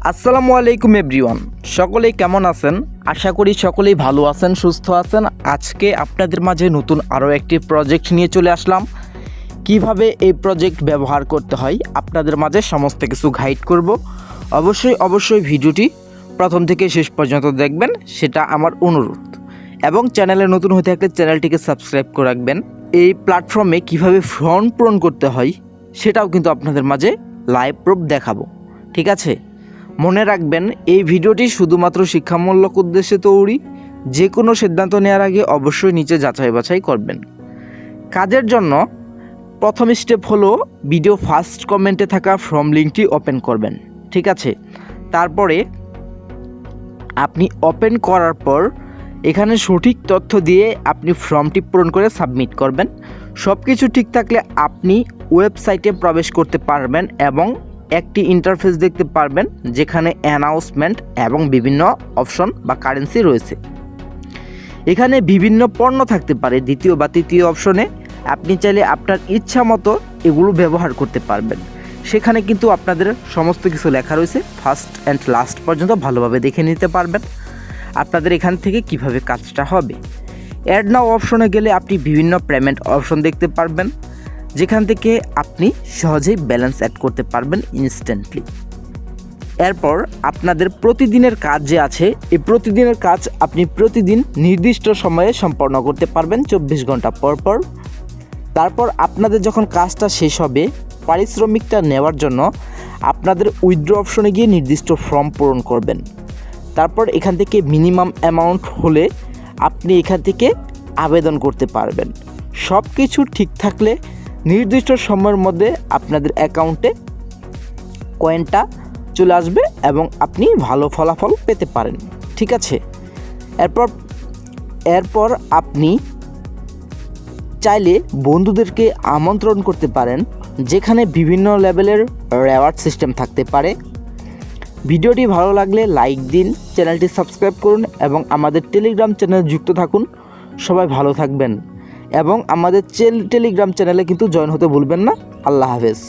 আসসালামু আলাইকুম এভরিওয়ান, সকলেই কেমন আছেন? আশা করি সকলেই ভালো আছেন, সুস্থ আছেন। আজকে আপনাদের মাঝে নতুন আরও একটি প্রজেক্ট নিয়ে চলে আসলাম। কিভাবে এই প্রজেক্ট ব্যবহার করতে হয় আপনাদের মাঝে সমস্ত কিছু গাইড করব। অবশ্যই ভিডিওটি প্রথম থেকে শেষ পর্যন্ত দেখবেন, সেটা আমার অনুরোধ। এবং চ্যানেলে নতুন হয়ে থাকলে চ্যানেলটিকে সাবস্ক্রাইব করে রাখবেন। এই প্ল্যাটফর্মে কিভাবে ফর্ম পূরণ করতে হয় সেটাও কিন্তু আপনাদের মাঝে লাইভ প্রুফ দেখাবো, ঠিক আছে? মনে রাখবেন, এই ভিডিওটি শুধুমাত্র শিক্ষামূলক উদ্দেশ্যে তৈরি। যে কোনো সিদ্ধান্ত নেওয়ার আগে অবশ্যই নিচে যাচাই বাছাই করবেন। কাজের জন্য প্রথম স্টেপ হলো ভিডিও ফার্স্ট কমেন্টে থাকা ফর্ম লিঙ্কটি ওপেন করবেন, ঠিক আছে? তারপরে আপনি ওপেন করার পর এখানে সঠিক তথ্য দিয়ে আপনি ফর্মটি পূরণ করে সাবমিট করবেন। সব কিছু ঠিক থাকলে আপনি ওয়েবসাইটে প্রবেশ করতে পারবেন এবং একটি ইন্টারফেস দেখতে পারবেন যেখানে অ্যানাউন্সমেন্ট এবং বিভিন্ন অপশন বা কারেন্সি রয়েছে। এখানে বিভিন্ন পণ্য থাকতে পারে দ্বিতীয় বা তৃতীয় অপশনে। আপনি চাইলে আপনার ইচ্ছা মতো এগুলো ব্যবহার করতে পারবেন। সেখানে কিন্তু আপনাদের সমস্ত কিছু লেখা রয়েছে, ফার্স্ট অ্যান্ড লাস্ট পর্যন্ত ভালোভাবে দেখে নিতে পারবেন আপনাদের এখান থেকে কিভাবে কাজটা হবে। অ্যাড নাও অপশনে গেলে আপনি বিভিন্ন পেমেন্ট অপশন দেখতে পারবেন, যেখান থেকে আপনি সহজেই ব্যালেন্স অ্যাড করতে পারবেন ইনস্ট্যান্টলি। এরপর আপনাদের প্রতিদিনের কাজ যে আছে, এই প্রতিদিনের কাজ আপনি প্রতিদিন নির্দিষ্ট সময়ে সম্পন্ন করতে পারবেন 24 ঘন্টা পর পর। তারপর আপনাদের যখন কাজটা শেষ হবে, পারিশ্রমিকটা নেওয়ার জন্য আপনাদের উইথড্র অপশনে গিয়ে নির্দিষ্ট ফর্ম পূরণ করবেন। তারপর এখান থেকে মিনিমাম অ্যামাউন্ট হলে আপনি এখান থেকে আবেদন করতে পারবেন। সব কিছু ঠিক থাকলে নির্দিষ্ট সময়ের মধ্যে আপনাদের অ্যাকাউন্টে কয়েনটা চলে আসবে এবং আপনি ভালো ফলাফল পেতে পারেন, ঠিক আছে? এরপর আপনি চাইলে বন্ধুদেরকে আমন্ত্রণ করতে পারেন, যেখানে বিভিন্ন লেভেলের রেওয়ার্ড সিস্টেম থাকতে পারে। ভিডিওটি ভালো লাগলে লাইক দিন, চ্যানেলটি সাবস্ক্রাইব করুন এবং আমাদের টেলিগ্রাম চ্যানেলে যুক্ত থাকুন। সবাই ভালো থাকবেন এবং আমাদের টেলিগ্রাম চ্যানেলে কিন্তু জয়েন হতে ভুলবেন না। আল্লাহ হাফেজ।